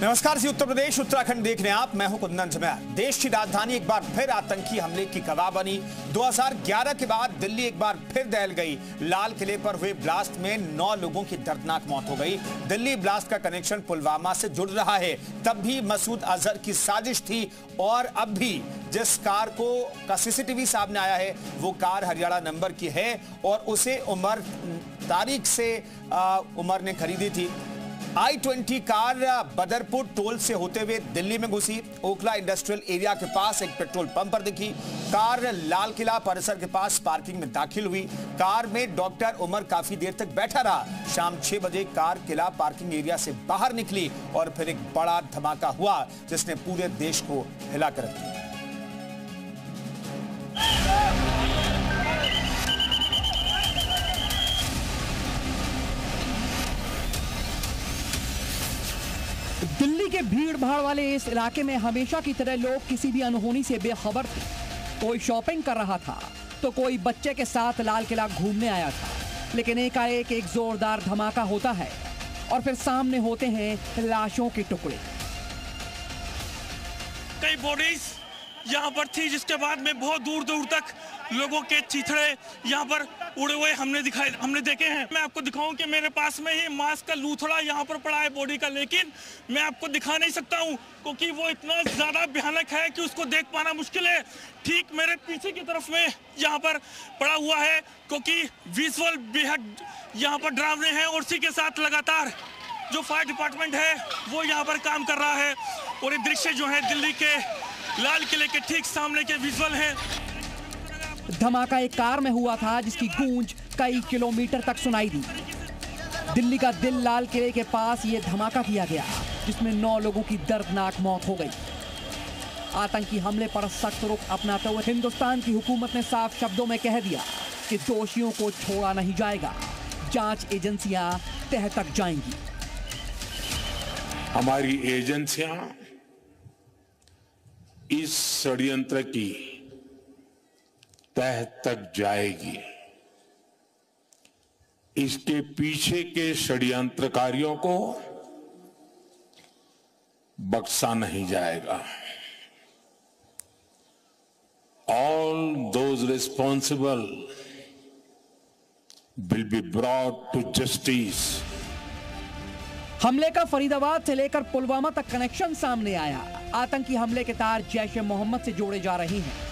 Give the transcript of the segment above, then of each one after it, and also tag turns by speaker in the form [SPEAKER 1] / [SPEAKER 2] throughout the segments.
[SPEAKER 1] नमस्कार जी, उत्तर प्रदेश उत्तराखंड देख रहे हैं आप। मैं हूं कुंदन जमैर। देश की राजधानी एक बार फिर आतंकी हमले की गवाह बनी। 2011 के बाद दिल्ली एक बार फिर दहल गई। लाल किले पर हुए ब्लास्ट में 9 लोगों की दर्दनाक मौत हो गई। दिल्ली ब्लास्ट का कनेक्शन पुलवामा से जुड़ रहा है। तब भी मसूद अजहर की साजिश थी और अब भी जिस कार का सीसीटीवी सामने आया है वो कार हरियाणा नंबर की है और उसे उमर तारीख से उमर ने खरीदी थी। I-20 कार बदरपुर टोल से होते हुए दिल्ली में घुसी। ओखला इंडस्ट्रियल एरिया के पास एक पेट्रोल पंप पर दिखी। कार लाल किला परिसर के पास पार्किंग में दाखिल हुई। कार में डॉक्टर उमर काफी देर तक बैठा रहा। शाम 6 बजे कार किला पार्किंग एरिया से बाहर निकली और फिर एक बड़ा धमाका हुआ जिसने पूरे देश को हिलाकर रख दिया।
[SPEAKER 2] दिल्ली के भीड़ भाड़ वाले इस इलाके में हमेशा की तरह लोग किसी भी अनहोनी से बेखबर थे। कोई शॉपिंग कर रहा था तो कोई बच्चे के साथ लाल किला घूमने आया था। लेकिन एकाएक एक जोरदार धमाका होता है और फिर सामने होते हैं लाशों के टुकड़े।
[SPEAKER 3] कई बॉडीज यहाँ पर थी जिसके बाद में बहुत दूर दूर तक लोगों के चीथड़े यहाँ पर उड़े हुए हमने देखे हैं। मैं आपको दिखाऊं कि मेरे पास में ही मांस का लूथड़ा यहाँ पर पड़ा है बॉडी का, लेकिन मैं आपको दिखा नहीं सकता हूँ क्योंकि वो इतना ज्यादा भयानक है कि उसको देख पाना मुश्किल है। ठीक मेरे पीछे की तरफ में यहाँ पर पड़ा हुआ है क्योंकि विजुअल बेहद यहाँ पर डरावने हैं और उसी के साथ लगातार जो फायर डिपार्टमेंट है वो यहाँ पर काम कर रहा है। और ये दृश्य जो है दिल्ली के लाल किले के ठीक सामने के विजुअल है।
[SPEAKER 2] धमाका एक कार में हुआ था जिसकी गूंज कई किलोमीटर तक सुनाई दी। दिल्ली का दिल लाल किले के पास ये धमाका किया गया जिसमें 9 लोगों की दर्दनाक मौत हो गई। आतंकी हमले पर सख्त रुख अपनाते हुए हिंदुस्तान की हुकूमत ने साफ शब्दों में कह दिया कि दोषियों को छोड़ा नहीं जाएगा। जांच एजेंसियां तह तक जाएंगी।
[SPEAKER 4] हमारी एजेंसियां इस षड्यंत्र की तह तक जाएगी। इसके पीछे के षड्यंत्रकारियों को बख्शा नहीं जाएगा। All those responsible will be brought to justice.
[SPEAKER 2] हमले का फरीदाबाद से लेकर पुलवामा तक कनेक्शन सामने आया। आतंकी हमले के तार जैश-ए-मोहम्मद से जोड़े जा रहे हैं।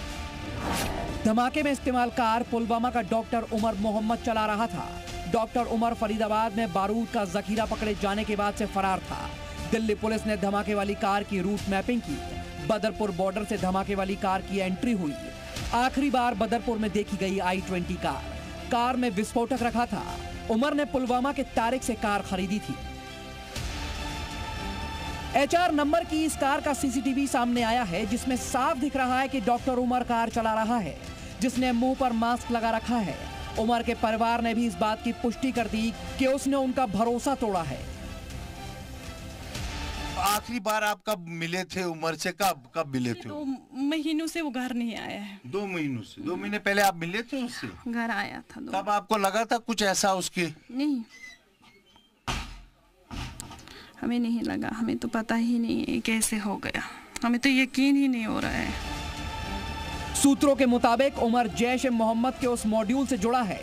[SPEAKER 2] धमाके में इस्तेमाल कार पुलवामा का डॉक्टर उमर मोहम्मद चला रहा था। डॉक्टर उमर फरीदाबाद में बारूद का जखीरा पकड़े जाने के बाद से फरार था। दिल्ली पुलिस ने धमाके वाली कार की रूट मैपिंग की। बदरपुर बॉर्डर से धमाके वाली कार की एंट्री हुई। आखिरी बार बदरपुर में देखी गई I-20 कार में विस्फोटक रखा था। उमर ने पुलवामा के तारिक से कार खरीदी थी। HR नंबर की इस कार का सीसीटीवी सामने आया है जिसमें साफ दिख रहा है कि डॉक्टर उमर कार चला रहा है जिसने मुंह पर मास्क लगा रखा है। उमर के परिवार ने भी इस बात की पुष्टि कर दी कि उसने उनका भरोसा तोड़ा है।
[SPEAKER 5] आखिरी बार आप कब मिले थे उमर से? कब मिले थे?
[SPEAKER 6] 2 महीनों से वो घर नहीं आया है।
[SPEAKER 5] 2 महीनों से? 2 महीने पहले आप मिले थे उससे?
[SPEAKER 6] घर आया था।
[SPEAKER 5] तब आपको लगा था कुछ ऐसा उसके?
[SPEAKER 6] नहीं, हमें नहीं लगा। हमें तो पता ही नहीं है कैसे हो गया। हमें तो यकीन ही नहीं हो रहा है।
[SPEAKER 2] सूत्रों के मुताबिक उमर जैश-ए-मोहम्मद के उस मॉड्यूल से जुड़ा है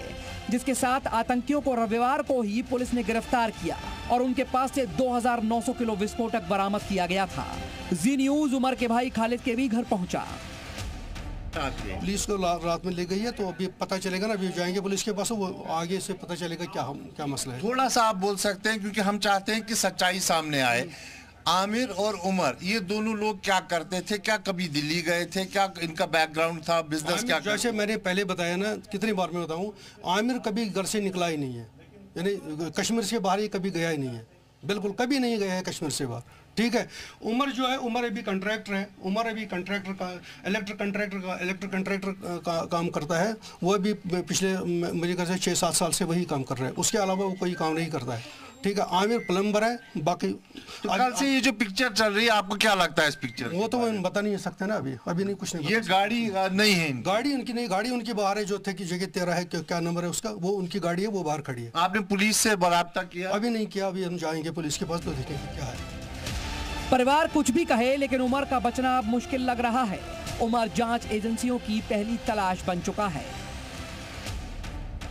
[SPEAKER 2] जिसके साथ आतंकियों को रविवार को ही पुलिस ने गिरफ्तार किया और उनके पास से 2900 किलो विस्फोटक बरामद किया गया था। जी न्यूज उमर के भाई खालिद के भी घर पहुंचा।
[SPEAKER 7] पुलिस को रात में ले गई है तो अभी पता चलेगा ना। अभी जाएंगे पुलिस के पास, वो आगे से पता चलेगा क्या मसला है।
[SPEAKER 5] थोड़ा सा आप बोल सकते हैं क्योंकि हम चाहते हैं कि सच्चाई सामने आए। आमिर और उमर ये दोनों लोग क्या करते थे? क्या कभी दिल्ली गए थे? क्या इनका बैकग्राउंड था? बिजनेस क्या?
[SPEAKER 7] जैसे मैंने पहले बताया ना, कितनी बार मैं बताऊं, आमिर कभी घर से निकला ही नहीं है। यानी कश्मीर से बाहर ही कभी गया ही नहीं है। बिल्कुल कभी नहीं गया है कश्मीर से बाहर। ठीक है। उमर जो है, उमर अभी कंट्रैक्टर है। उमर अभी कंट्रैक्टर का इलेक्ट्रिक कंट्रैक्टर का काम करता है। वो अभी पिछले मुझे ख्याल से 6-7 साल से वही काम कर रहा है। उसके अलावा वो कोई काम नहीं करता है। ठीक है। आमिर प्लम्बर है। बाकी
[SPEAKER 5] तो कल से ये जो पिक्चर चल रही है आपको क्या लगता है इस पिक्चर?
[SPEAKER 7] वो तो बता नहीं सकते ना। अभी नहीं, कुछ नहीं।
[SPEAKER 5] ये गाड़ी नहीं है?
[SPEAKER 7] गाड़ी उनकी नहीं, गाड़ी उनकी बाहर है। जो थे कि जगह 13 है, क्या नंबर है उसका, वो उनकी गाड़ी है, वो बाहर खड़ी है।
[SPEAKER 5] आपने पुलिस से बात किया?
[SPEAKER 7] अभी नहीं किया। अभी हम जाएंगे पुलिस के पास तो देखेंगे क्या है।
[SPEAKER 2] परिवार कुछ भी कहे, लेकिन उमर का बचना अब मुश्किल लग रहा है। उमर जांच एजेंसियों की पहली तलाश बन चुका है।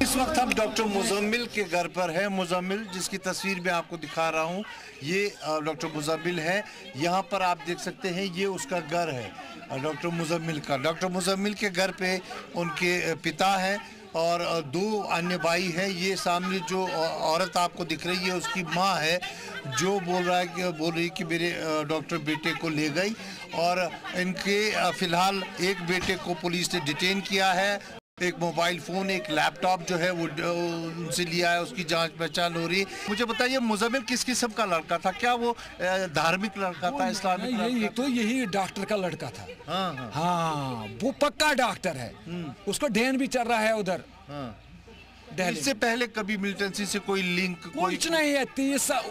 [SPEAKER 5] इस वक्त हम डॉक्टर मुजम्मिल के घर पर है। मुजम्मिल, जिसकी तस्वीर मैं आपको दिखा रहा हूँ, ये डॉक्टर मुजम्मिल है। यहाँ पर आप देख सकते हैं, ये उसका घर है डॉक्टर मुजम्मिल का। डॉक्टर मुजम्मिल के घर पे उनके पिता हैं और 2 अन्य भाई हैं। ये सामने जो औरत आपको दिख रही है, उसकी माँ है, जो बोल रही कि मेरे डॉक्टर बेटे को ले गई। और इनके फिलहाल एक बेटे को पुलिस ने डिटेन किया है। एक मोबाइल फ़ोन, एक लैपटॉप जो है वो उनसे लिया है, उसकी जांच पहचान हो रही है। मुझे बताइए, मुजम्मिल किस किस्म का लड़का था? क्या वो धार्मिक लड़का था, इस्लामिक लड़का?
[SPEAKER 8] तो यही डॉक्टर का लड़का था। हाँ, वो पक्का डॉक्टर है। उसको डेन भी चल रहा है उधर।
[SPEAKER 5] इससे पहले कभी मिलिटेंसी से कोई लिंक?
[SPEAKER 8] कुछ नहीं है।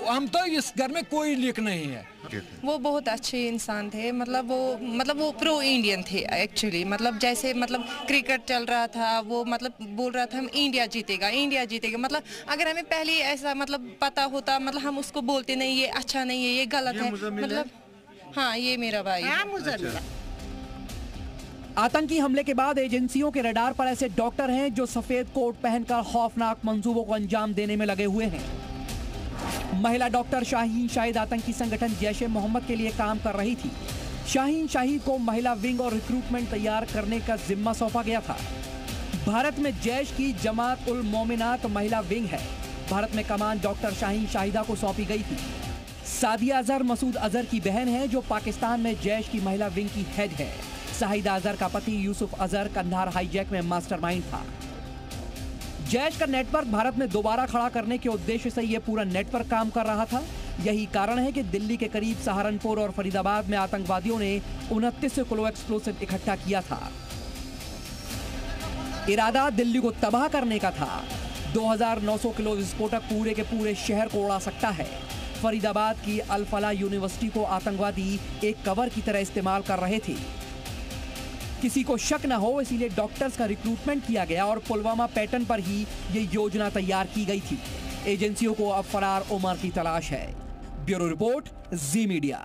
[SPEAKER 8] हम तो इस घर में कोई लिंक नहीं है।
[SPEAKER 9] वो बहुत अच्छे इंसान थे। मतलब वो प्रो इंडियन थे एक्चुअली। मतलब जैसे क्रिकेट चल रहा था, वो बोल रहा था हम इंडिया जीतेगा, इंडिया जीतेगा। मतलब अगर हमें पहले ऐसा पता होता, हम उसको बोलते नहीं ये अच्छा नहीं है, ये गलत है। हाँ, ये मेरा भाई।
[SPEAKER 2] आतंकी हमले के बाद एजेंसियों के रडार पर ऐसे डॉक्टर हैं जो सफेद कोट पहनकर खौफनाक मंसूबों को अंजाम देने में लगे हुए हैं। महिला डॉक्टर शाहीन शाहिद आतंकी संगठन जैश-ए मोहम्मद के लिए काम कर रही थी। शाहीन शाहिद को महिला विंग और रिक्रूटमेंट तैयार करने का जिम्मा सौंपा गया था। भारत में जैश की जमात उल मोमिनात महिला विंग है। भारत में कमान डॉक्टर शाहीन शाहिदा को सौंपी गई थी। सादिया अजहर मसूद अजहर की बहन है, जो पाकिस्तान में जैश की महिला विंग की हेड है। शाहिदा अजहर का पति यूसुफ अजहर कंधार हाईजैक में मास्टरमाइंड था। जैश का नेटवर्क भारत में दोबारा खड़ा करने के उद्देश्य से यह पूरा नेटवर्क काम कर रहा था। यही कारण है कि दिल्ली के करीब सहारनपुर और फरीदाबाद में आतंकवादियों ने 29 किलो एक्सप्लोसिव इकट्ठा किया था। इरादा दिल्ली को तबाह करने का था। 2900 किलो विस्फोटक पूरे के पूरे शहर को उड़ा सकता है। फरीदाबाद की अल फलाह यूनिवर्सिटी को आतंकवादी एक कवर की तरह इस्तेमाल कर रहे थे। किसी को शक न हो, इसीलिए डॉक्टर्स का रिक्रूटमेंट किया गया और पुलवामा पैटर्न पर ही ये योजना तैयार की गई थी। एजेंसियों को अब फरार उमर की तलाश है। ब्यूरो रिपोर्ट, जी मीडिया।